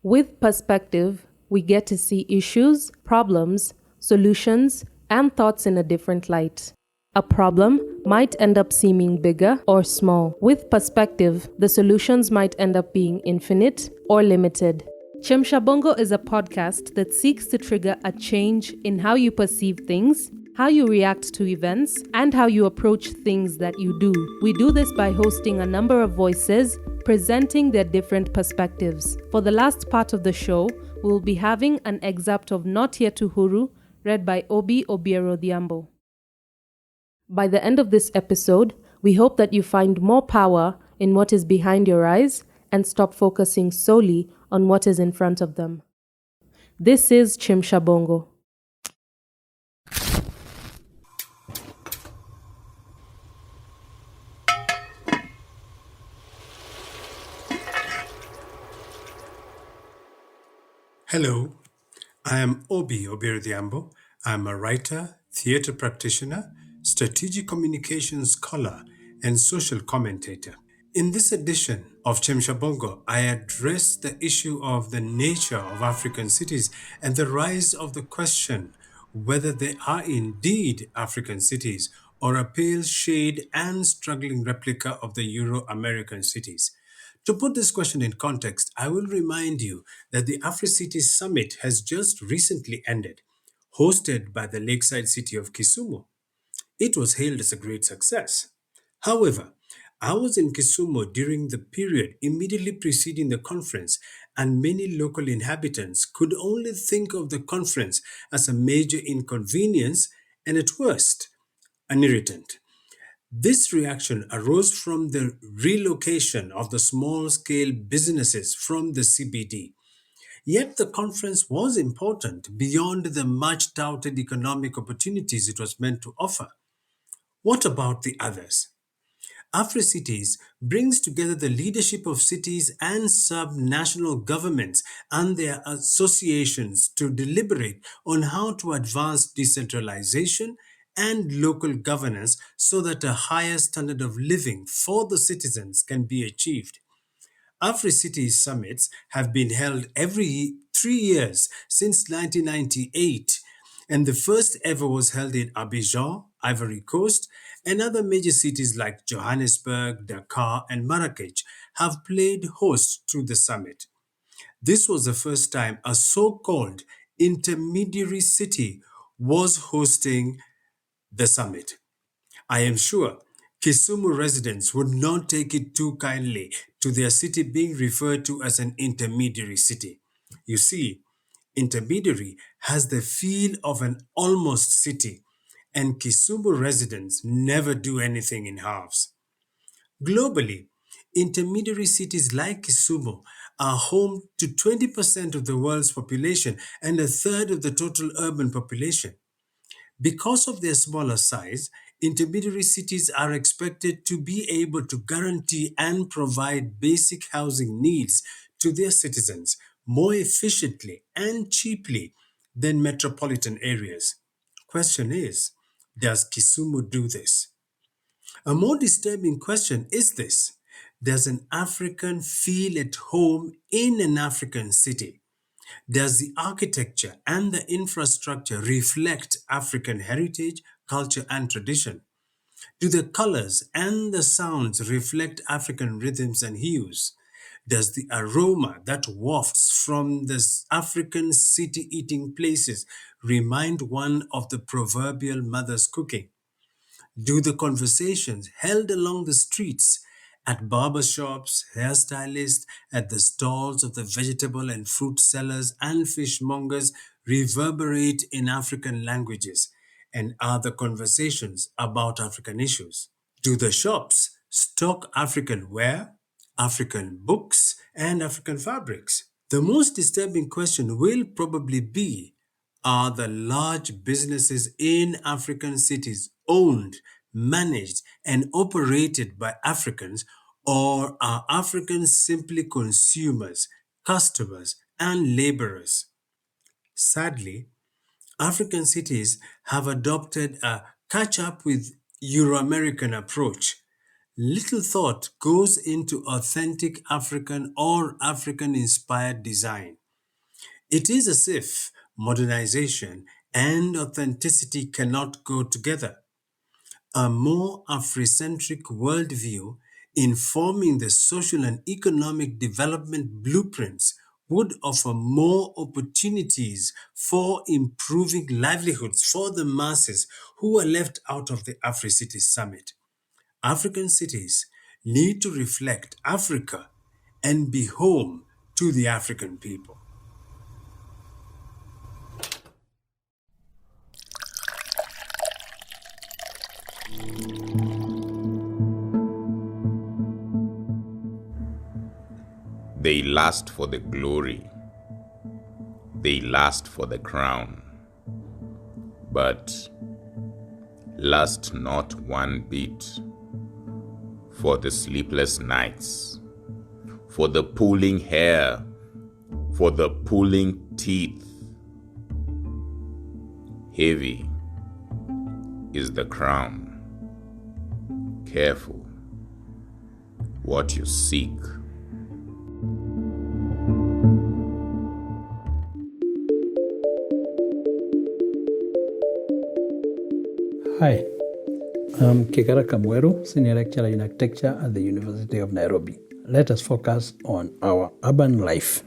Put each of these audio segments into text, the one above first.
With perspective, we get to see issues, problems, solutions, and thoughts in a different light. A problem might end up seeming bigger or small. With perspective, the solutions might end up being infinite or limited. Chemsha Bongo is a podcast that seeks to trigger a change in how you perceive things, how you react to events, and how you approach things that you do. We do this by hosting a number of voices, presenting their different perspectives. For the last part of the show, we'll be having an excerpt of Not Yet Uhuru, read by Oby Obyerodhyambo. By the end of this episode, we hope that you find more power in what is behind your eyes and stop focusing solely on what is in front of them. This is Chemsha Bongo. Hello, I am Oby Obyerodhyambo. I'm a writer, theatre practitioner, strategic communications scholar, and social commentator. In this edition of Chemsha Bongo, I address the issue of the nature of African cities and the rise of the question whether they are indeed African cities or a pale shade and struggling replica of the Euro-American cities. To put this question in context, I will remind you that the Afri-Cities Summit has just recently ended, hosted by the lakeside city of Kisumu. It was hailed as a great success. However, I was in Kisumu during the period immediately preceding the conference, and many local inhabitants could only think of the conference as a major inconvenience and, at worst, an irritant. This reaction arose from the relocation of the small scale businesses from the CBD. Yet the conference was important beyond the much touted economic opportunities it was meant to offer. What about the others? AfriCities brings together the leadership of cities and sub-national governments and their associations to deliberate on how to advance decentralization and local governance so that a higher standard of living for the citizens can be achieved. AfriCities summits have been held every 3 years since 1998, and the first ever was held in Abidjan, Ivory Coast, and other major cities like Johannesburg, Dakar, and Marrakech have played host to the summit. This was the first time a so called intermediary city was hosting the summit. I am sure Kisumu residents would not take it too kindly to their city being referred to as an intermediary city. You see, intermediary has the feel of an almost city, and Kisumu residents never do anything in halves. Globally, intermediary cities like Kisumu are home to 20% of the world's population and a third of the total urban population. Because of their smaller size, intermediary cities are expected to be able to guarantee and provide basic housing needs to their citizens more efficiently and cheaply than metropolitan areas. Question is, does Kisumu do this? A more disturbing question is this: does an African feel at home in an African city? Does the architecture and the infrastructure reflect African heritage, culture, and tradition? Do the colors and the sounds reflect African rhythms and hues? Does the aroma that wafts from the African city eating places remind one of the proverbial mother's cooking? Do the conversations held along the streets, at barber shops, hairstylists, at the stalls of the vegetable and fruit sellers and fishmongers reverberate in African languages? And are the conversations about African issues? Do the shops stock African wear, African books, and African fabrics? The most disturbing question will probably be, are the large businesses in African cities owned, managed, and operated by Africans, or are Africans simply consumers, customers, and laborers? Sadly, African cities have adopted a catch up with Euro American approach. little thought goes into authentic African or African-inspired design. It is as if modernization and authenticity cannot go together. A more Afrocentric worldview informing the social and economic development blueprints would offer more opportunities for improving livelihoods for the masses who are left out of the AfriCities Summit. African cities need to reflect Africa and be home to the African people. They last for the glory. They last for the crown. But last not one bit for the sleepless nights, for the pulling hair, for the pulling teeth. Heavy is the crown. Careful what you seek. Hi, I'm Kigara Kamweru, Senior Lecturer in Architecture at the University of Nairobi. Let us focus on our urban life.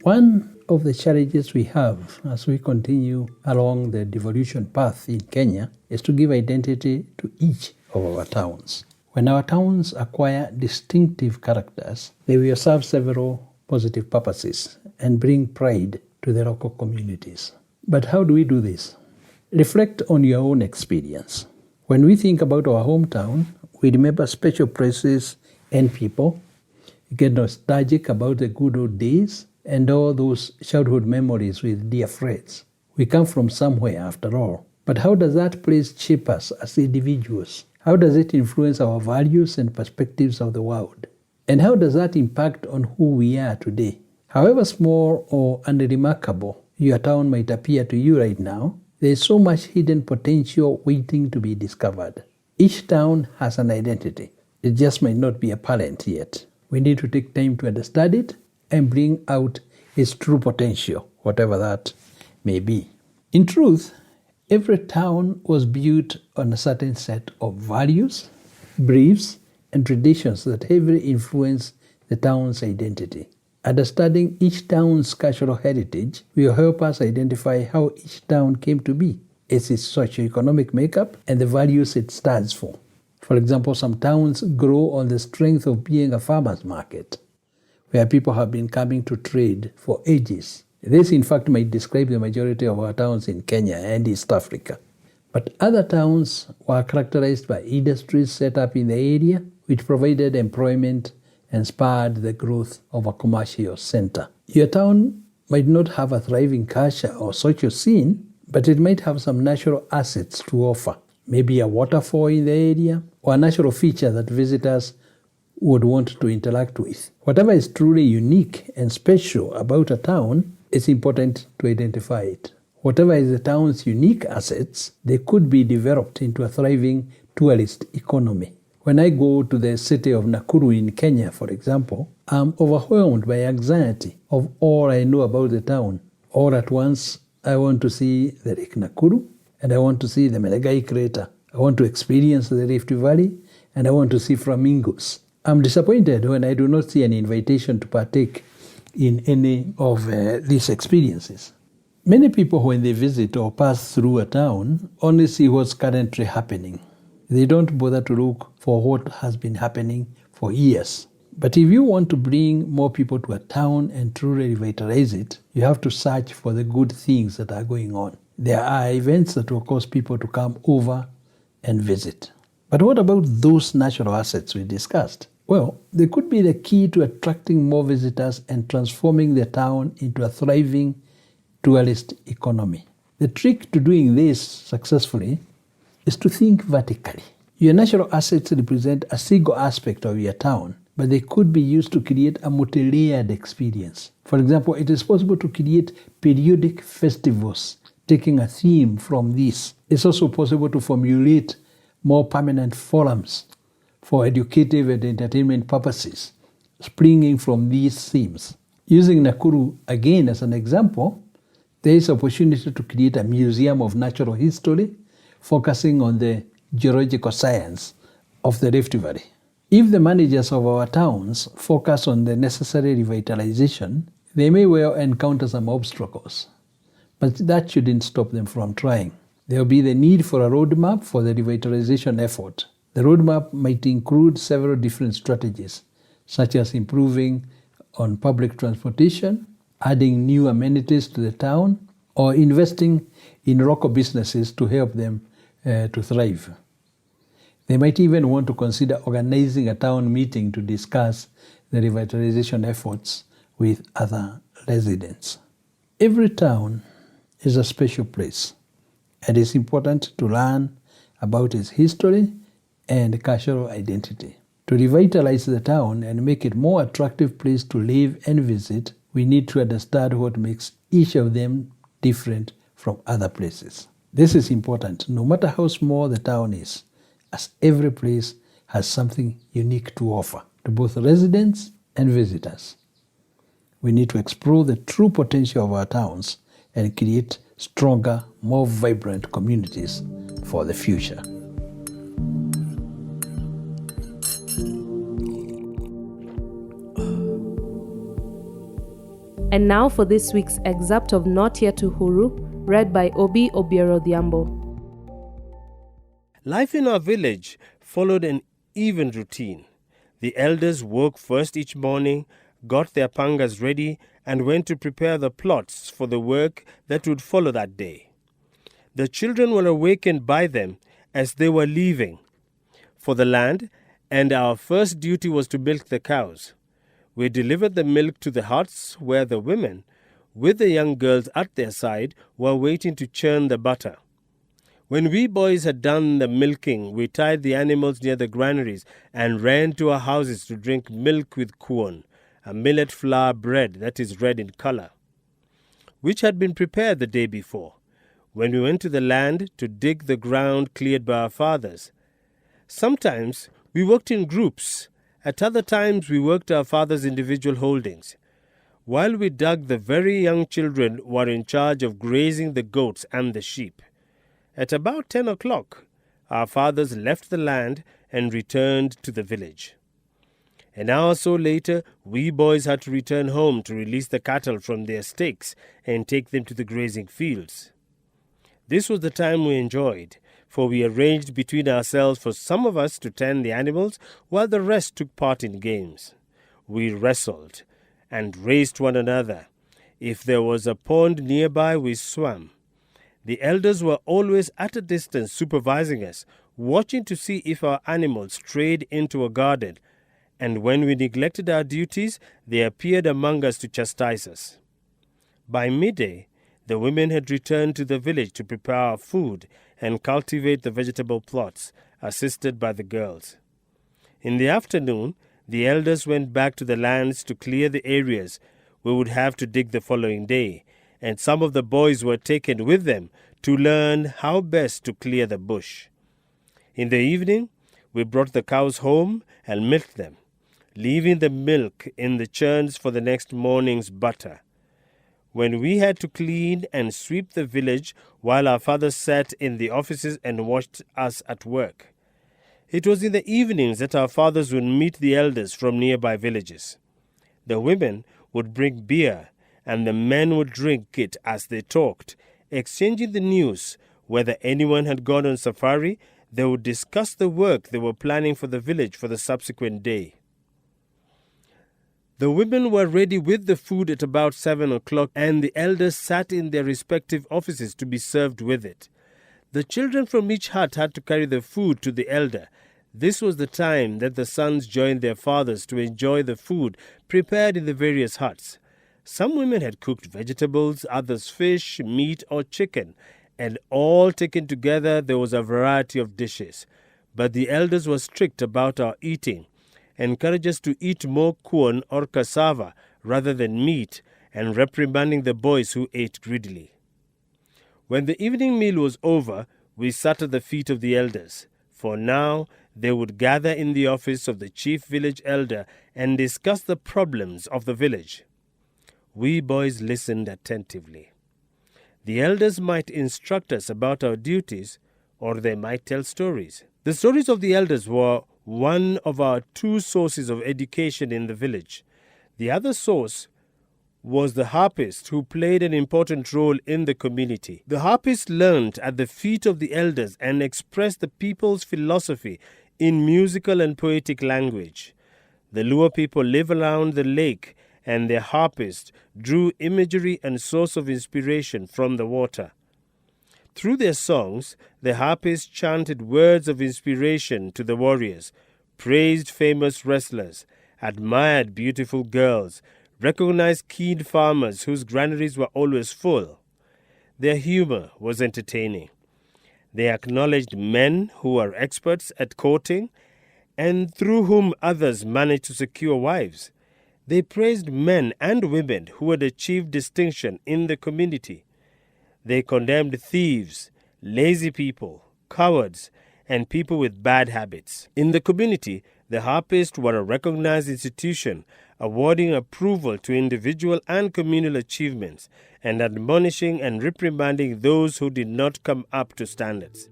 One of the challenges we have as we continue along the devolution path in Kenya is to give identity to each of our towns. When our towns acquire distinctive characters, they will serve several positive purposes and bring pride to the local communities. But how do we do this? Reflect on your own experience. When we think about our hometown, we remember special places and people, get nostalgic about the good old days and all those childhood memories with dear friends. We come from somewhere after all. But how does that place shape us as individuals? How does it influence our values and perspectives of the world? And how does that impact on who we are today? However small or unremarkable your town might appear to you right now, there is so much hidden potential waiting to be discovered. Each town has an identity. It just might not be apparent yet. We need to take time to understand it and bring out its true potential, whatever that may be. In truth, every town was built on a certain set of values, beliefs, and traditions that heavily influence the town's identity. Understanding each town's cultural heritage will help us identify how each town came to be, its socioeconomic makeup, and the values it stands for. For example, some towns grow on the strength of being a farmer's market, where people have been coming to trade for ages. This, in fact, might describe the majority of our towns in Kenya and East Africa. But other towns were characterized by industries set up in the area, which provided employment and spurred the growth of a commercial center. Your town might not have a thriving culture or social scene, but it might have some natural assets to offer. Maybe a waterfall in the area, or a natural feature that visitors would want to interact with. Whatever is truly unique and special about a town, it's important to identify it. Whatever is the town's unique assets, they could be developed into a thriving tourist economy. When I go to the city of Nakuru in Kenya, for example, I'm overwhelmed by anxiety of all I know about the town. All at once, I want to see the Lake Nakuru, and I want to see the Menengai crater. I want to experience the Rift Valley, and I want to see flamingos. I'm disappointed when I do not see an invitation to partake in any of these experiences. Many people, when they visit or pass through a town, only see what's currently happening. They don't bother to look for what has been happening for years. But if you want to bring more people to a town and truly revitalize it, you have to search for the good things that are going on. There are events that will cause people to come over and visit. But what about those natural assets we discussed? Well, they could be the key to attracting more visitors and transforming the town into a thriving tourist economy. The trick to doing this successfully is to think vertically. Your natural assets represent a single aspect of your town, but they could be used to create a multi-layered experience. For example, it is possible to create periodic festivals, taking a theme from this. It's also possible to formulate more permanent forums for educative and entertainment purposes, springing from these themes. Using Nakuru again as an example, there is opportunity to create a museum of natural history focusing on the geological science of the Rift Valley. If the managers of our towns focus on the necessary revitalization, they may well encounter some obstacles, but that shouldn't stop them from trying. There will be the need for a roadmap for the revitalization effort. The roadmap might include several different strategies, such as improving on public transportation, adding new amenities to the town, or investing in local businesses to help them to thrive. They might even want to consider organizing a town meeting to discuss the revitalization efforts with other residents. Every town is a special place, and it's important to learn about its history and cultural identity. To revitalize the town and make it a more attractive place to live and visit, we need to understand what makes each of them different from other places. This is important no matter how small the town is, as every place has something unique to offer to both residents and visitors. We need to explore the true potential of our towns and create stronger, more vibrant communities for the future. And now for this week's excerpt of Not Yet Uhuru, read by Oby Obyerodhyambo. Life in our village followed an even routine. The elders woke first each morning, got their pangas ready, and went to prepare the plots for the work that would follow that day. The children were awakened by them as they were leaving for the land, and our first duty was to milk the cows. We delivered the milk to the huts where the women, with the young girls at their side, were waiting to churn the butter. When we boys had done the milking, we tied the animals near the granaries and ran to our houses to drink milk with kuon, a millet flour bread that is red in color, which had been prepared the day before, when we went to the land to dig the ground cleared by our fathers. Sometimes we worked in groups. At other times we worked our fathers' individual holdings. While we dug, the very young children were in charge of grazing the goats and the sheep. At about 10 o'clock, our fathers left the land and returned to the village. An hour or so later, we boys had to return home to release the cattle from their stakes and take them to the grazing fields. This was the time we enjoyed, for we arranged between ourselves for some of us to tend the animals while the rest took part in games. We wrestled and raced one another. If there was a pond nearby, we swam. The elders were always at a distance supervising us, watching to see if our animals strayed into a garden, and when we neglected our duties, they appeared among us to chastise us. By midday, the women had returned to the village to prepare our food and cultivate the vegetable plots, assisted by the girls. In the afternoon, the elders went back to the lands to clear the areas we would have to dig the following day, and some of the boys were taken with them to learn how best to clear the bush. In the evening, we brought the cows home and milked them, leaving the milk in the churns for the next morning's butter. When we had to clean and sweep the village while our fathers sat in the offices and watched us at work, it was in the evenings that our fathers would meet the elders from nearby villages. The women would bring beer, and the men would drink it as they talked, exchanging the news. Whether anyone had gone on safari, they would discuss the work they were planning for the village for the subsequent day. The women were ready with the food at about 7 o'clock, and the elders sat in their respective offices to be served with it. The children from each hut had to carry the food to the elder. This was the time that the sons joined their fathers to enjoy the food prepared in the various huts. Some women had cooked vegetables, others fish, meat, or chicken, and all taken together there was a variety of dishes. But the elders were strict about our eating, encouraged us to eat more corn or cassava rather than meat, and reprimanding the boys who ate greedily. When the evening meal was over, we sat at the feet of the elders, for now they would gather in the office of the chief village elder and discuss the problems of the village. We boys listened attentively. The elders might instruct us about our duties, or they might tell stories. The stories of the elders were one of our two sources of education in the village. The other source was the harpist, who played an important role in the community. The harpist learned at the feet of the elders and expressed the people's philosophy in musical and poetic language. The Luo people live around the lake, and their harpist drew imagery and source of inspiration from the water. Through their songs, the harpist chanted words of inspiration to the warriors, praised famous wrestlers, admired beautiful girls, recognized keen farmers whose granaries were always full. Their humor was entertaining. They acknowledged men who were experts at courting and through whom others managed to secure wives. They praised men and women who had achieved distinction in the community. They condemned thieves, lazy people, cowards, and people with bad habits. In the community, the harpists were a recognized institution, awarding approval to individual and communal achievements, and admonishing and reprimanding those who did not come up to standards.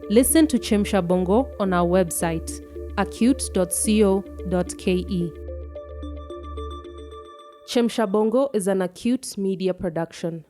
Listen to Chemsha Bongo on our website, aqute.co.ke. Chemsha Bongo is an Aqute media production.